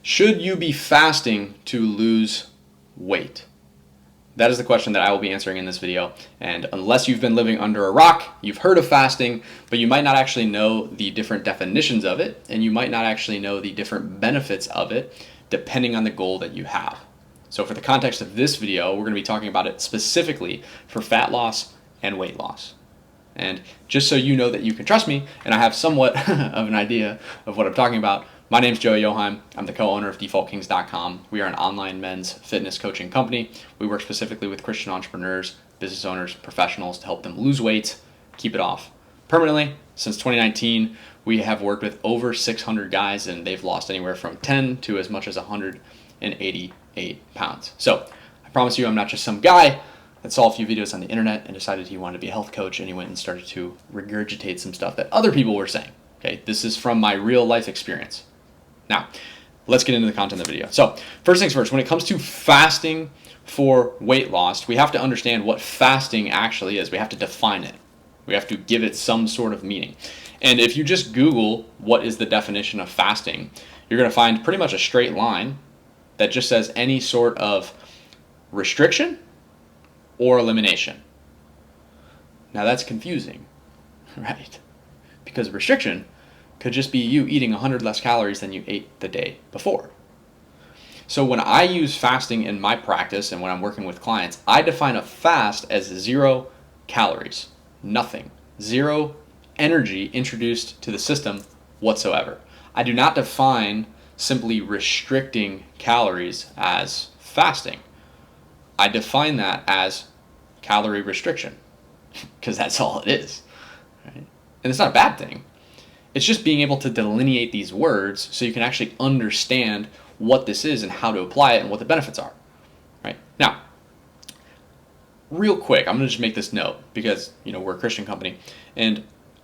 Should you be fasting to lose weight? That is the question that I will be answering in this video. And unless you've been living under a rock, you've heard of fasting, but you might not actually know the different definitions of it, and you might not actually know the different benefits of it, depending on the goal that you have. So for the context of this video, we're going to be talking about it specifically for fat loss and weight loss. And just so you know that you can trust me, and I have somewhat of an idea of what I'm talking about, my name's Yochheim. I'm the co-owner of DefaultKings.com. We are an online men's fitness coaching company. We work specifically with Christian entrepreneurs, business owners, professionals to help them lose weight, keep it off permanently. Since 2019, we have worked with over 600 guys, and they've lost anywhere from 10 to as much as 188 pounds. So I promise you, I'm not just some guy that saw a few videos on the internet and decided he wanted to be a health coach, and he went and started to regurgitate some stuff that other people were saying. Okay, this is from my real life experience. Now, let's get into the content of the video. So, first things first, when it comes to fasting for weight loss, we have to understand what fasting actually is. We have to define it. We have to give it some sort of meaning. And if you just Google what is the definition of fasting, you're going to find pretty much a straight line that just says any sort of restriction or elimination. Now, that's confusing, right? Because restriction could just be you eating 100 less calories than you ate the day before. So when I use fasting in my practice and when I'm working with clients, I define a fast as 0 calories, nothing, 0 energy introduced to the system whatsoever. I do not define simply restricting calories as fasting. I define that as calorie restriction because that's all it is, right? And it's not a bad thing. It's just being able to delineate these words so you can actually understand what this is and how to apply it and what the benefits are. Right? Now, real quick, I'm going to just make this note because, we're a Christian company, and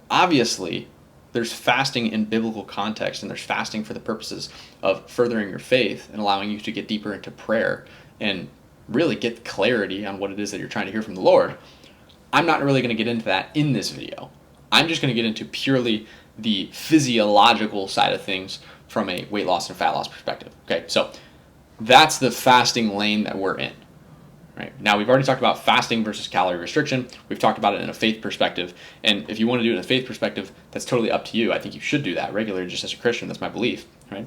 obviously there's fasting in biblical context, and there's fasting for the purposes of furthering your faith and allowing you to get deeper into prayer and really get clarity on what it is that you're trying to hear from the Lord. I'm not really going to get into that in this video. I'm just going to get into purely the physiological side of things from a weight loss and fat loss perspective. Okay, so that's the fasting lane that we're in. Right now, we've already talked about fasting versus calorie restriction. We've talked about it in a faith perspective, and if you want to do it in a faith perspective, that's totally up to you. I think you should do that regularly, just as a Christian. That's my belief. Right,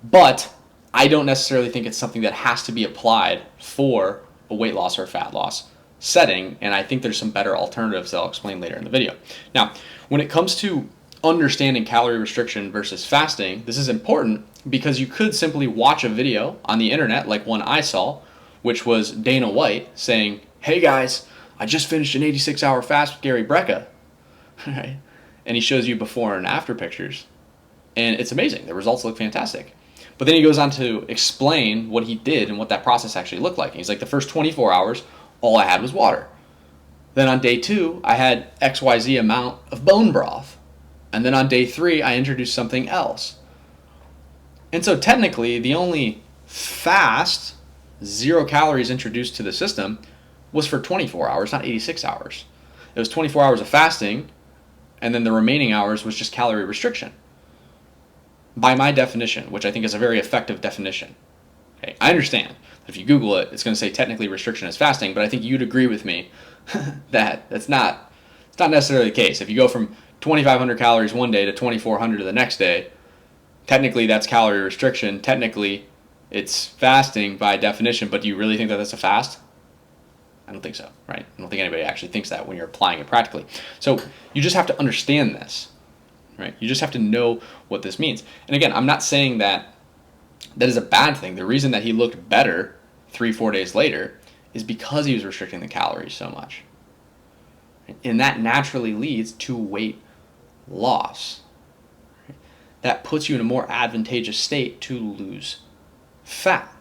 but I don't necessarily think it's something that has to be applied for a weight loss or a fat loss setting, and I think there's some better alternatives that I'll explain later in the video. Now, when it comes to understanding calorie restriction versus fasting, this is important because you could simply watch a video on the internet like one I saw, which was Dana White saying, "Hey guys, I just finished an 86-hour fast with Gary Brecka." Right? And he shows you before and after pictures, and it's amazing. The results look fantastic. But then he goes on to explain what he did and what that process actually looked like. And he's like, the first 24 hours, all I had was water. Then on day 2, I had XYZ amount of bone broth. And then on day 3, I introduced something else. And so technically, the only fast, 0 calories introduced to the system was for 24 hours, not 86 hours. It was 24 hours of fasting, and then the remaining hours was just calorie restriction. By my definition, which I think is a very effective definition. Okay, I understand. If you Google it, it's going to say technically restriction is fasting, but I think you'd agree with me that it's not necessarily the case. If you go from 2,500 calories one day to 2,400 the next day, technically that's calorie restriction. Technically, it's fasting by definition, but do you really think that that's a fast? I don't think so, right? I don't think anybody actually thinks that when you're applying it practically. So you just have to understand this, right? You just have to know what this means. And again, I'm not saying that is a bad thing. The reason that he looked better 3-4 days later is because he was restricting the calories so much. And that naturally leads to weight loss. That puts you in a more advantageous state to lose fat.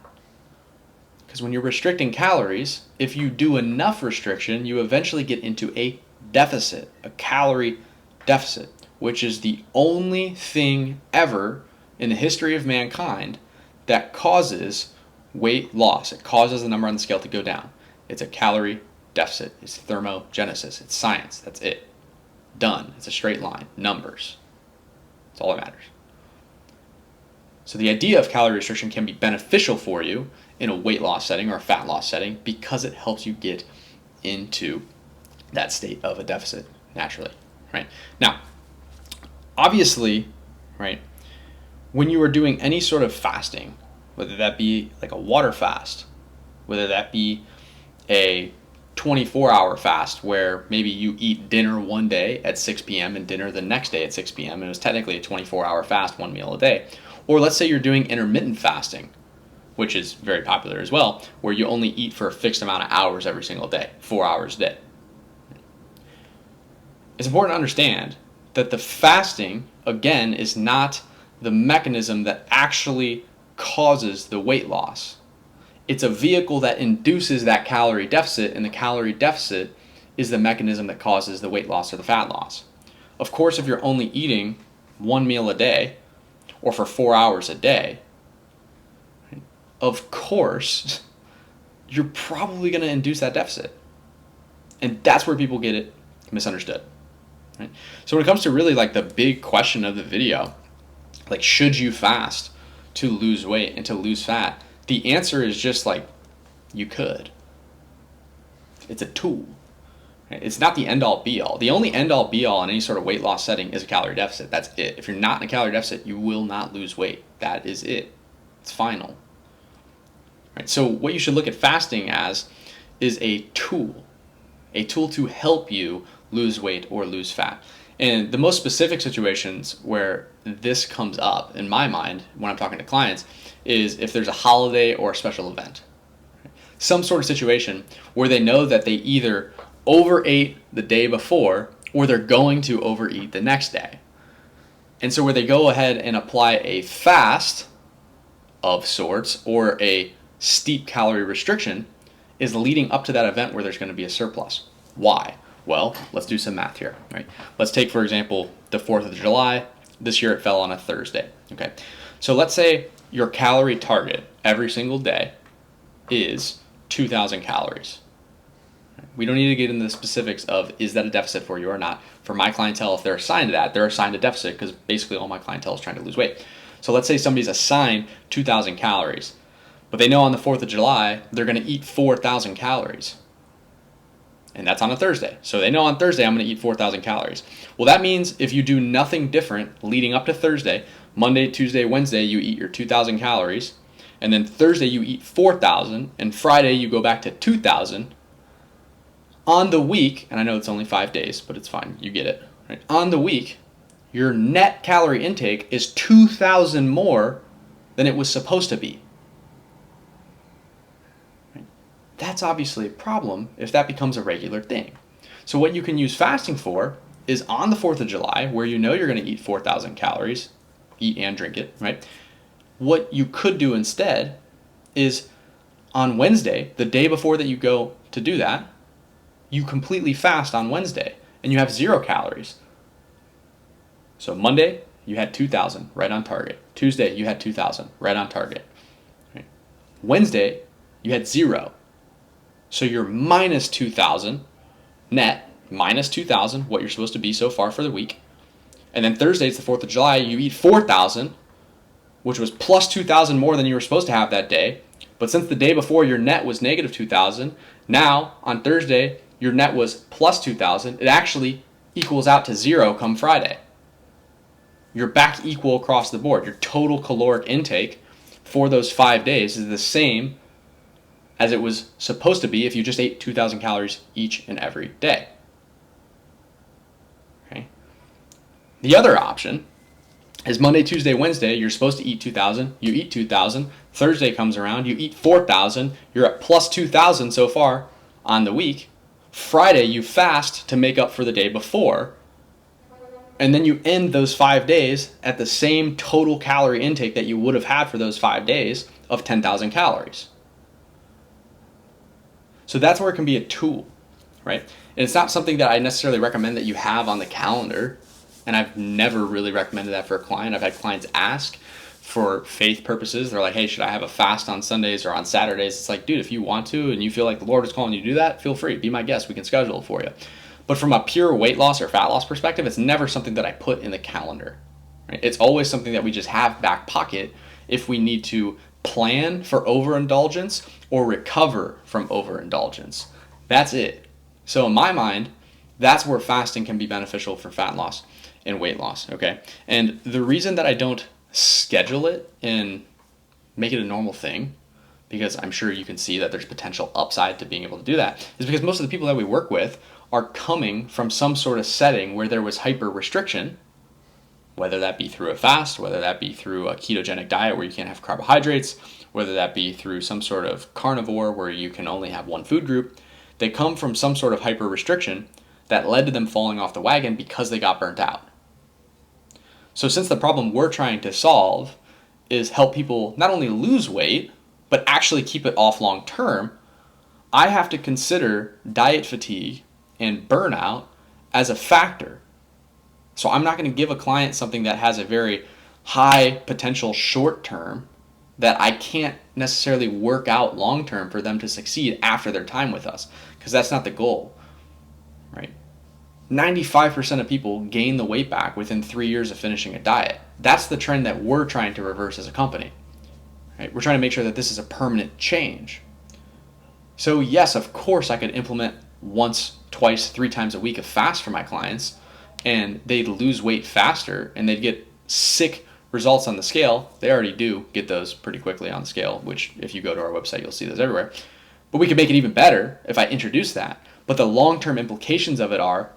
Because when you're restricting calories, if you do enough restriction, you eventually get into a deficit, a calorie deficit, which is the only thing ever in the history of mankind that causes weight loss. It causes the number on the scale to go down. It's a calorie deficit. It's thermogenesis. It's science. That's it. Done. It's a straight line. Numbers. That's all that matters. So the idea of calorie restriction can be beneficial for you in a weight loss setting or a fat loss setting because it helps you get into that state of a deficit naturally, right? Now, obviously, right, when you are doing any sort of fasting, whether that be like a water fast, whether that be a 24-hour fast where maybe you eat dinner one day at 6 p.m. and dinner the next day at 6 p.m. and it was technically a 24-hour fast, one meal a day. Or let's say you're doing intermittent fasting, which is very popular as well, where you only eat for a fixed amount of hours every single day, 4 hours a day. It's important to understand that the fasting, again, is not the mechanism that actually causes the weight loss. It's a vehicle that induces that calorie deficit, and the calorie deficit is the mechanism that causes the weight loss or the fat loss. Of course, if you're only eating one meal a day or for 4 hours a day, of course, you're probably going to induce that deficit. And that's where people get it misunderstood. Right? So when it comes to really like the big question of the video, like should you fast to lose weight and to lose fat? The answer is just like, you could. It's a tool. Right? It's not the end-all be-all. The only end-all be-all in any sort of weight loss setting is a calorie deficit. That's it. If you're not in a calorie deficit, you will not lose weight. That is it. It's final. Right? So what you should look at fasting as is a tool to help you lose weight or lose fat. And the most specific situations where this comes up, in my mind, when I'm talking to clients, is if there's a holiday or a special event. Some sort of situation where they know that they either overate the day before or they're going to overeat the next day. And so where they go ahead and apply a fast of sorts or a steep calorie restriction is leading up to that event where there's going to be a surplus. Why? Well, let's do some math here, right? Let's take, for example, the 4th of July. This year it fell on a Thursday, okay? So let's say your calorie target every single day is 2,000 calories. We don't need to get into the specifics of is that a deficit for you or not. For my clientele, if they're assigned to that, they're assigned a deficit because basically all my clientele is trying to lose weight. So let's say somebody's assigned 2,000 calories, but they know on the 4th of July they're going to eat 4,000 calories. And that's on a Thursday. So they know on Thursday I'm going to eat 4,000 calories. Well, that means if you do nothing different leading up to Thursday, Monday, Tuesday, Wednesday, you eat your 2,000 calories. And then Thursday you eat 4,000. And Friday you go back to 2,000. On the week, and I know it's only 5 days, but it's fine. You get it. Right? On the week, your net calorie intake is 2,000 more than it was supposed to be. That's obviously a problem if that becomes a regular thing. So what you can use fasting for is on the 4th of July, where you know you're going to eat 4,000 calories, eat and drink it, right? What you could do instead is on Wednesday, the day before that you go to do that, you completely fast on Wednesday and you have 0 calories. So Monday, you had 2,000, right on target. Tuesday, you had 2,000, right on target. Right? Wednesday, you had 0. So you're minus 2,000 net, minus 2,000, what you're supposed to be so far for the week. And then Thursday, it's the 4th of July, you eat 4,000, which was plus 2,000 more than you were supposed to have that day. But since the day before your net was negative 2,000, now on Thursday, your net was plus 2,000. It actually equals out to 0 come Friday. You're back equal across the board. Your total caloric intake for those 5 days is the same as it was supposed to be if you just ate 2,000 calories each and every day. Okay. The other option is Monday, Tuesday, Wednesday, you're supposed to eat 2,000, you eat 2,000, Thursday comes around, you eat 4,000, you're at plus 2,000 so far on the week. Friday, you fast to make up for the day before, and then you end those 5 days at the same total calorie intake that you would have had for those 5 days of 10,000 calories. So that's where it can be a tool, right? And it's not something that I necessarily recommend that you have on the calendar, and I've never really recommended that for a client. I've had clients ask for faith purposes. They're like, hey, should I have a fast on Sundays or on Saturdays? It's like, dude, if you want to and you feel like the Lord is calling you to do that, feel free. Be my guest. We can schedule it for you. But from a pure weight loss or fat loss perspective, it's never something that I put in the calendar. Right? It's always something that we just have back pocket if we need to plan for overindulgence or recover from overindulgence. That's it. So in my mind, that's where fasting can be beneficial for fat loss and weight loss, okay? And the reason that I don't schedule it and make it a normal thing, because I'm sure you can see that there's potential upside to being able to do that, is because most of the people that we work with are coming from some sort of setting where there was hyper restriction, whether that be through a fast, whether that be through a ketogenic diet where you can't have carbohydrates, whether that be through some sort of carnivore where you can only have one food group. They come from some sort of hyper restriction that led to them falling off the wagon because they got burnt out. So since the problem we're trying to solve is help people not only lose weight, but actually keep it off long term, I have to consider diet fatigue and burnout as a factor. So I'm not going to give a client something that has a very high potential short term that I can't necessarily work out long term for them to succeed after their time with us, because that's not the goal, right? 95% of people gain the weight back within 3 years of finishing a diet. That's the trend that we're trying to reverse as a company, right? We're trying to make sure that this is a permanent change. So yes, of course I could implement once, twice, 3 times a week of fast for my clients, and they'd lose weight faster and they'd get sick results on the scale. They already do get those pretty quickly on the scale, which if you go to our website, you'll see those everywhere. But we could make it even better if I introduce that. But the long-term implications of it are,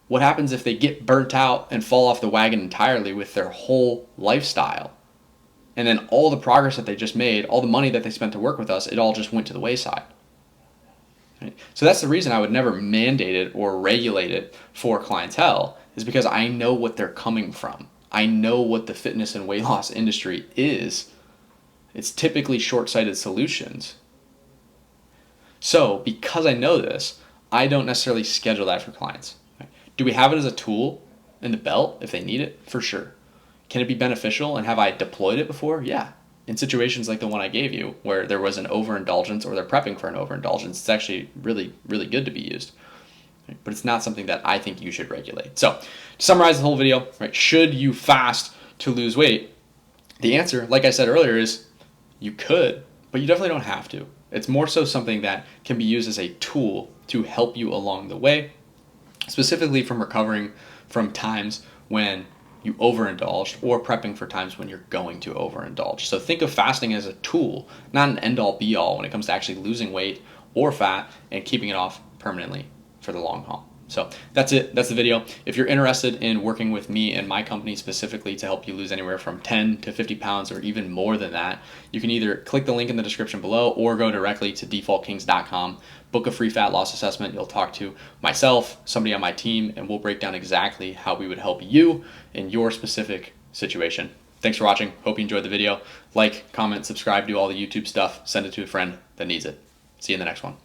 what happens if they get burnt out and fall off the wagon entirely with their whole lifestyle? And then all the progress that they just made, all the money that they spent to work with us, it all just went to the wayside. Right? So that's the reason I would never mandate it or regulate it for clientele, is because I know what they're coming from. I know what the fitness and weight loss industry is. It's typically short-sighted solutions. So because I know this, I don't necessarily schedule that for clients. Do we have it as a tool in the belt if they need it? For sure. Can it be beneficial, and have I deployed it before? Yeah. In situations like the one I gave you where there was an overindulgence or they're prepping for an overindulgence, it's actually really, really good to be used. But it's not something that I think you should regulate. So to summarize the whole video, right, should you fast to lose weight? The answer, like I said earlier, is you could, but you definitely don't have to. It's more so something that can be used as a tool to help you along the way, specifically from recovering from times when you overindulged or prepping for times when you're going to overindulge. So think of fasting as a tool, not an end-all be-all when it comes to actually losing weight or fat and keeping it off permanently for the long haul. So that's it. That's the video. If you're interested in working with me and my company specifically to help you lose anywhere from 10 to 50 pounds or even more than that, you can either click the link in the description below or go directly to defaultkings.com, book a free fat loss assessment. You'll talk to myself, somebody on my team, and we'll break down exactly how we would help you in your specific situation. Thanks for watching. Hope you enjoyed the video. Like, comment, subscribe, do all the YouTube stuff. Send it to a friend that needs it. See you in the next one.